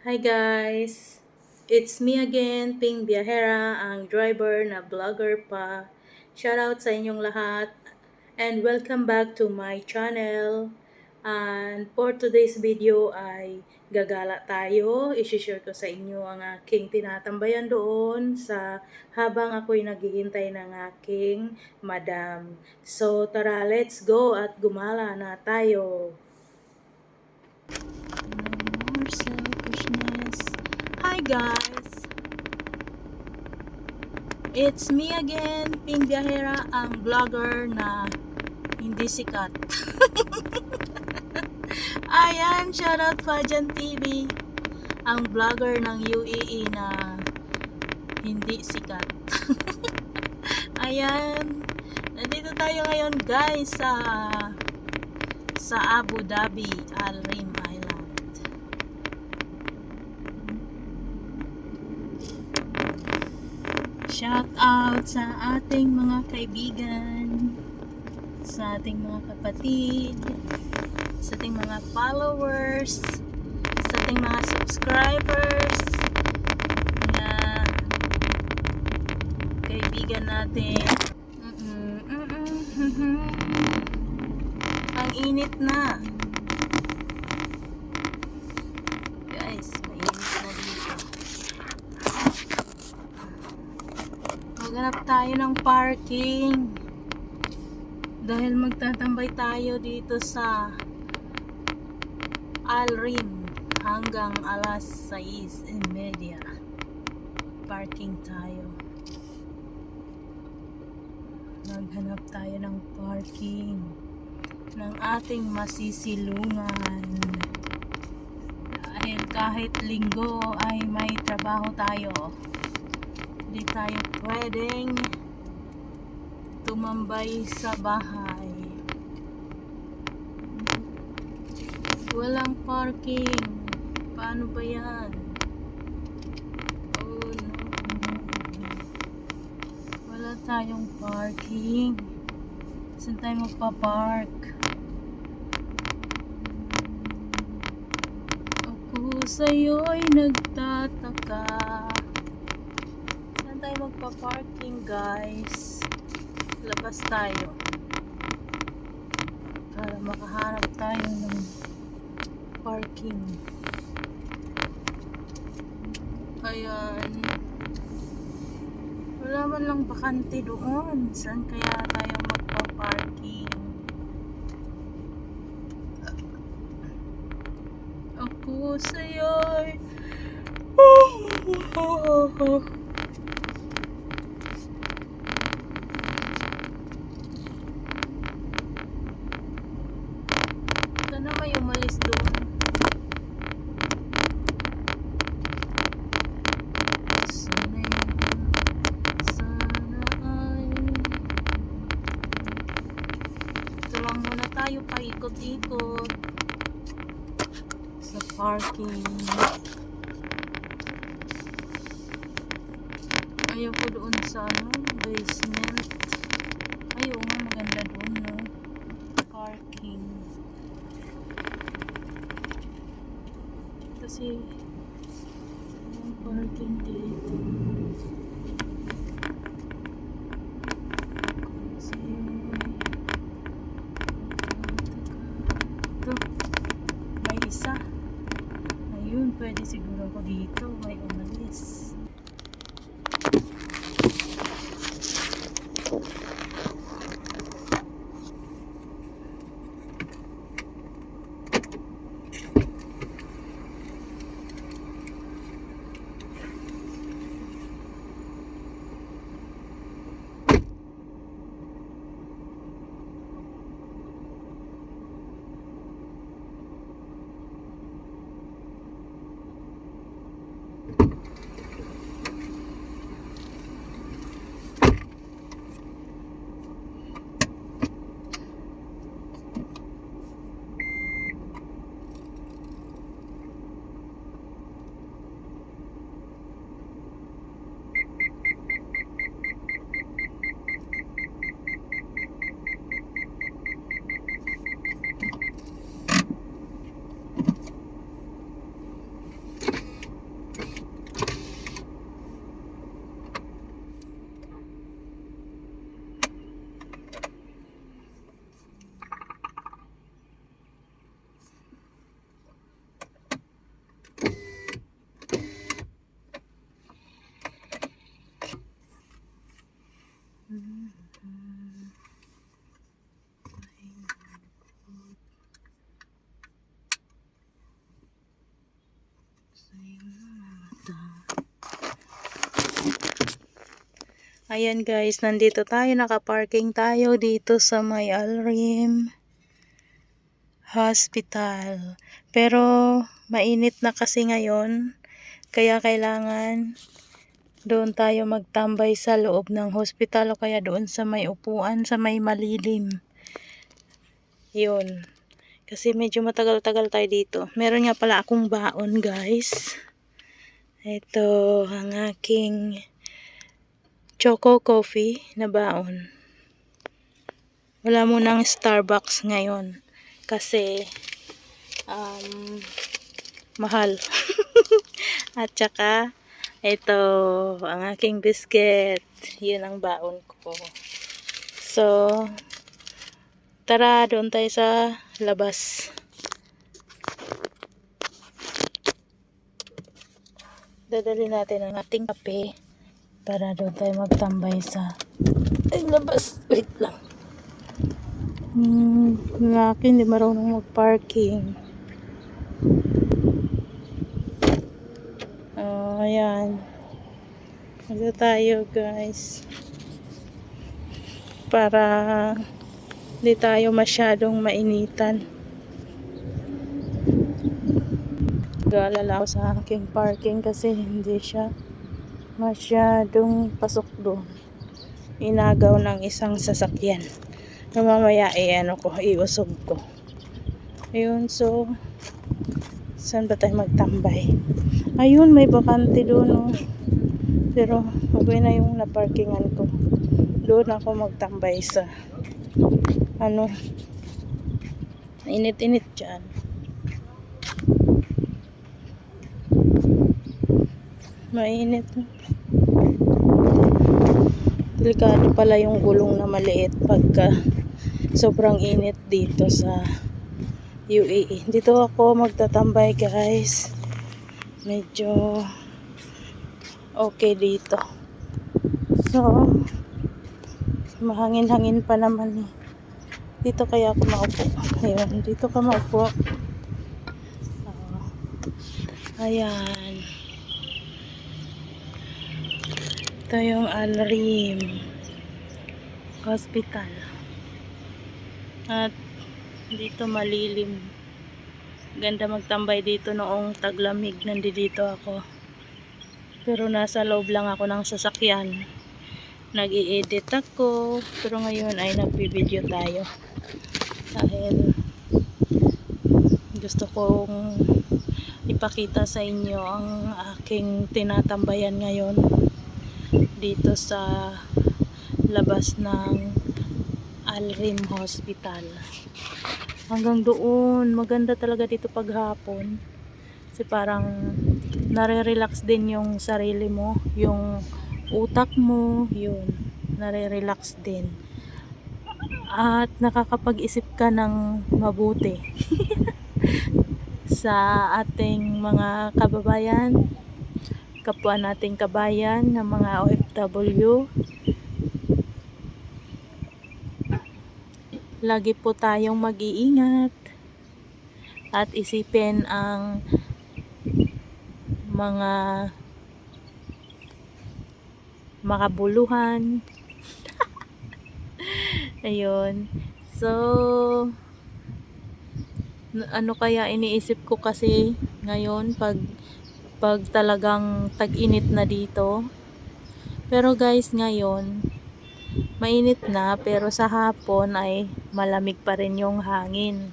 Hi guys! It's me again, Ping Biahera, ang driver na vlogger pa. Shoutout sa inyong lahat and welcome back to my channel. And for today's video ay gagala tayo. I-share ko sa inyo ang aking tinatambayan doon habang ako'y naghihintay ng aking madam. So tara, let's go at gumala na tayo. More selfishness. Hi guys! It's me again, Ping Biahera, ang vlogger na hindi sikat. Ayan, shoutout Fajan TV, ang vlogger ng UAE na hindi sikat. Ayan, nandito tayo ngayon guys sa Abu Dhabi, Al Reem Island. Shout out sa ating mga kaibigan, sa ating mga kapatid, sa ating mga followers, sa ating mga subscribers na kaibigan natin. Ang init na. Guys, mainit na dito. Maghanap tayo ng parking dahil magtatambay tayo dito sa Al Reem hanggang alas 6:30. Parking tayo. Maghanap tayo ng parking ng ating masisilungan dahil kahit linggo ay may trabaho tayo. Hindi tayo pwedeng tumambay sa bahay. Walang parking. Paano ba yan? Oh no. Wala tayong parking. Saan tayo magpa-park? Ako sa'yo'y nagtataka. Saan tayo magpa-parking guys? Labas tayo para makahanap tayo ng parking. Ayan, wala man lang bakante doon. Saan kaya tayo magpa-parking? Ako sa'yo'y ito na may umalis doon. Sana ay ito lang muna tayo paikot-ikot sa parking. Ayaw ko doon sa basement. Ayaw nga, maganda doon no, parking. Kasi yung parking dito kasi ito may isa. Ayun, pwede siguro ako dito. May umalis. Ayan guys, nandito tayo, nakaparking tayo dito sa may Al-Rim Hospital. Pero mainit na kasi ngayon, kaya kailangan doon tayo magtambay sa loob ng hospital o kaya doon sa may upuan, sa may malilim. Yun. Kasi medyo matagal-tagal tayo dito. Meron nga pala akong baon guys. Ito ang aking choco coffee na baon. Wala munang Starbucks ngayon kasi mahal. At saka ito ang aking biscuit. Yun ang baon ko. So tara, doon tayo sa labas. Dadali natin ang ating kape para doon tayo magtambay sa labas. Wait lang. Laki, hindi marunong mag-parking. Ayan. Dito tayo guys. Para hindi tayo masyadong mainitan. Galala ako sa aking parking kasi hindi siya masyadong pasok doon. Inagaw ng isang sasakyan. Mamaya iusog ko. Ayun, so saan ba tayo magtambay? Ayun, may bakante doon, oh. Pero okay na yung naparkingan ko. Doon ako magtambay sa init-init dyan. Mainit. Delikado pala yung gulong na maliit pagka sobrang init dito sa UAE. Dito ako magtatambay guys. Medyo okay dito. So mahangin-hangin pa naman eh. Dito kaya ako maupo. Ayun, dito ka maupo. Ayan. Ito yung Al-Rim Hospital. At dito malilim. Ganda magtambay dito noong taglamig. Nandito ako. Pero nasa loob lang ako ng sasakyan. Nag-i-edit ako. Pero ngayon ay nagpi-video tayo. Dahil gusto kong ipakita sa inyo ang aking tinatambayan ngayon dito sa labas ng Al-Rim Hospital. Hanggang doon, maganda talaga dito paghapon. Kasi parang nare-relax din yung sarili mo, yung utak mo, yun, nare-relax din. At nakakapag-isip ka ng mabuti sa ating mga kababayan, kapwa nating kabayan ng mga OFW. Lagi po tayong mag-iingat at isipin ang mga makabuluhan. Ayun. So ano kaya iniisip ko kasi ngayon pag talagang tag-init na dito. Pero guys, ngayon mainit na, pero sa hapon ay malamig pa rin yung hangin.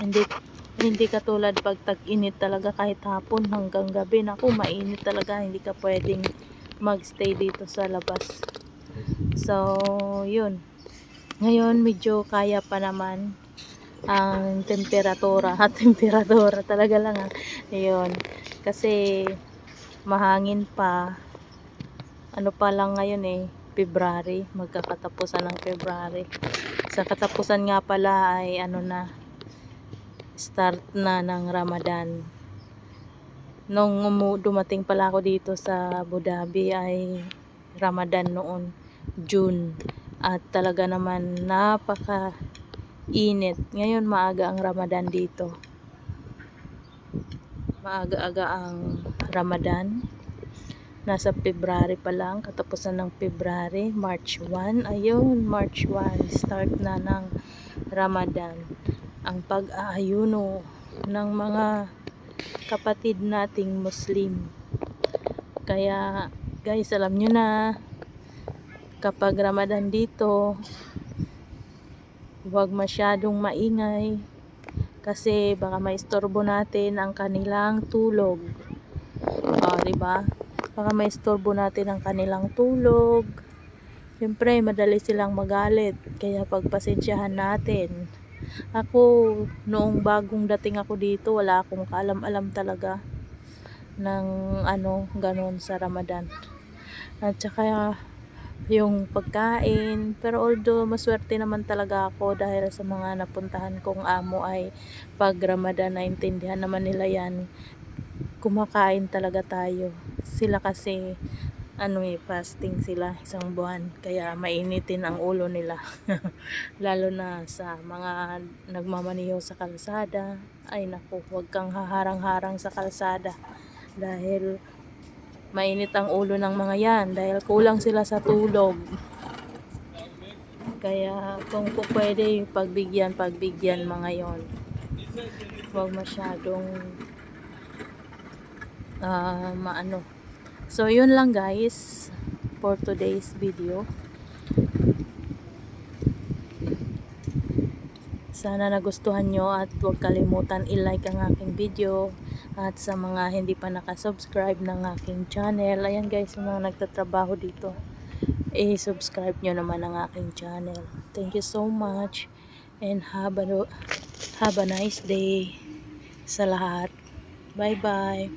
Hindi katulad pag tag-init talaga, kahit hapon hanggang gabi, naku, mainit talaga, hindi ka pwedeng magstay dito sa labas. So yun, ngayon medyo kaya pa naman ang temperatura talaga lang ayun, kasi mahangin pa. Ano pa lang ngayon eh, February, magkakatapusan ng February. Sa katapusan nga pala ay start na ng Ramadan. Nung dumating pala ako dito sa Abu Dhabi ay Ramadan noon, June. At talaga naman napaka init. Ngayon maaga ang Ramadan dito. Maaga-aga ang Ramadan. Nasa February pa lang, katapusan ng February, March 1. Ayun, March 1, start na ng Ramadan. Ang pag-aayuno ng mga kapatid nating Muslim. Kaya guys, alam nyo na, kapag Ramadan dito, huwag masyadong maingay kasi baka maistorbo natin ang kanilang tulog. Diba? Baka maistorbo natin ang kanilang tulog. Siyempre, madali silang magalit. Kaya pagpasensyahan natin. Ako, noong bagong dating ako dito, wala akong kaalam-alam talaga ng ganon sa Ramadan. At saka, yung pagkain. Pero although, maswerte naman talaga ako dahil sa mga napuntahan kong amo ay pag Ramadan, naintindihan naman nila yan. Kumakain talaga tayo. Sila kasi fasting sila isang buwan, kaya mainitin ang ulo nila. Lalo na sa mga nagmamaniho sa kalsada. Ay naku, huwag kang haharang-harang sa kalsada dahil mainit ang ulo ng mga yan dahil kulang sila sa tulog. Kaya kung po pwede, pagbigyan mga yon. Huwag masyadong So yun lang guys for today's video. Sana nagustuhan nyo at huwag kalimutan i-like ang aking video. At sa mga hindi pa nakasubscribe ng aking channel, ayan guys, yung mga nagtatrabaho dito, i-subscribe nyo naman ang aking channel. Thank you so much and have a nice day sa lahat. Bye bye.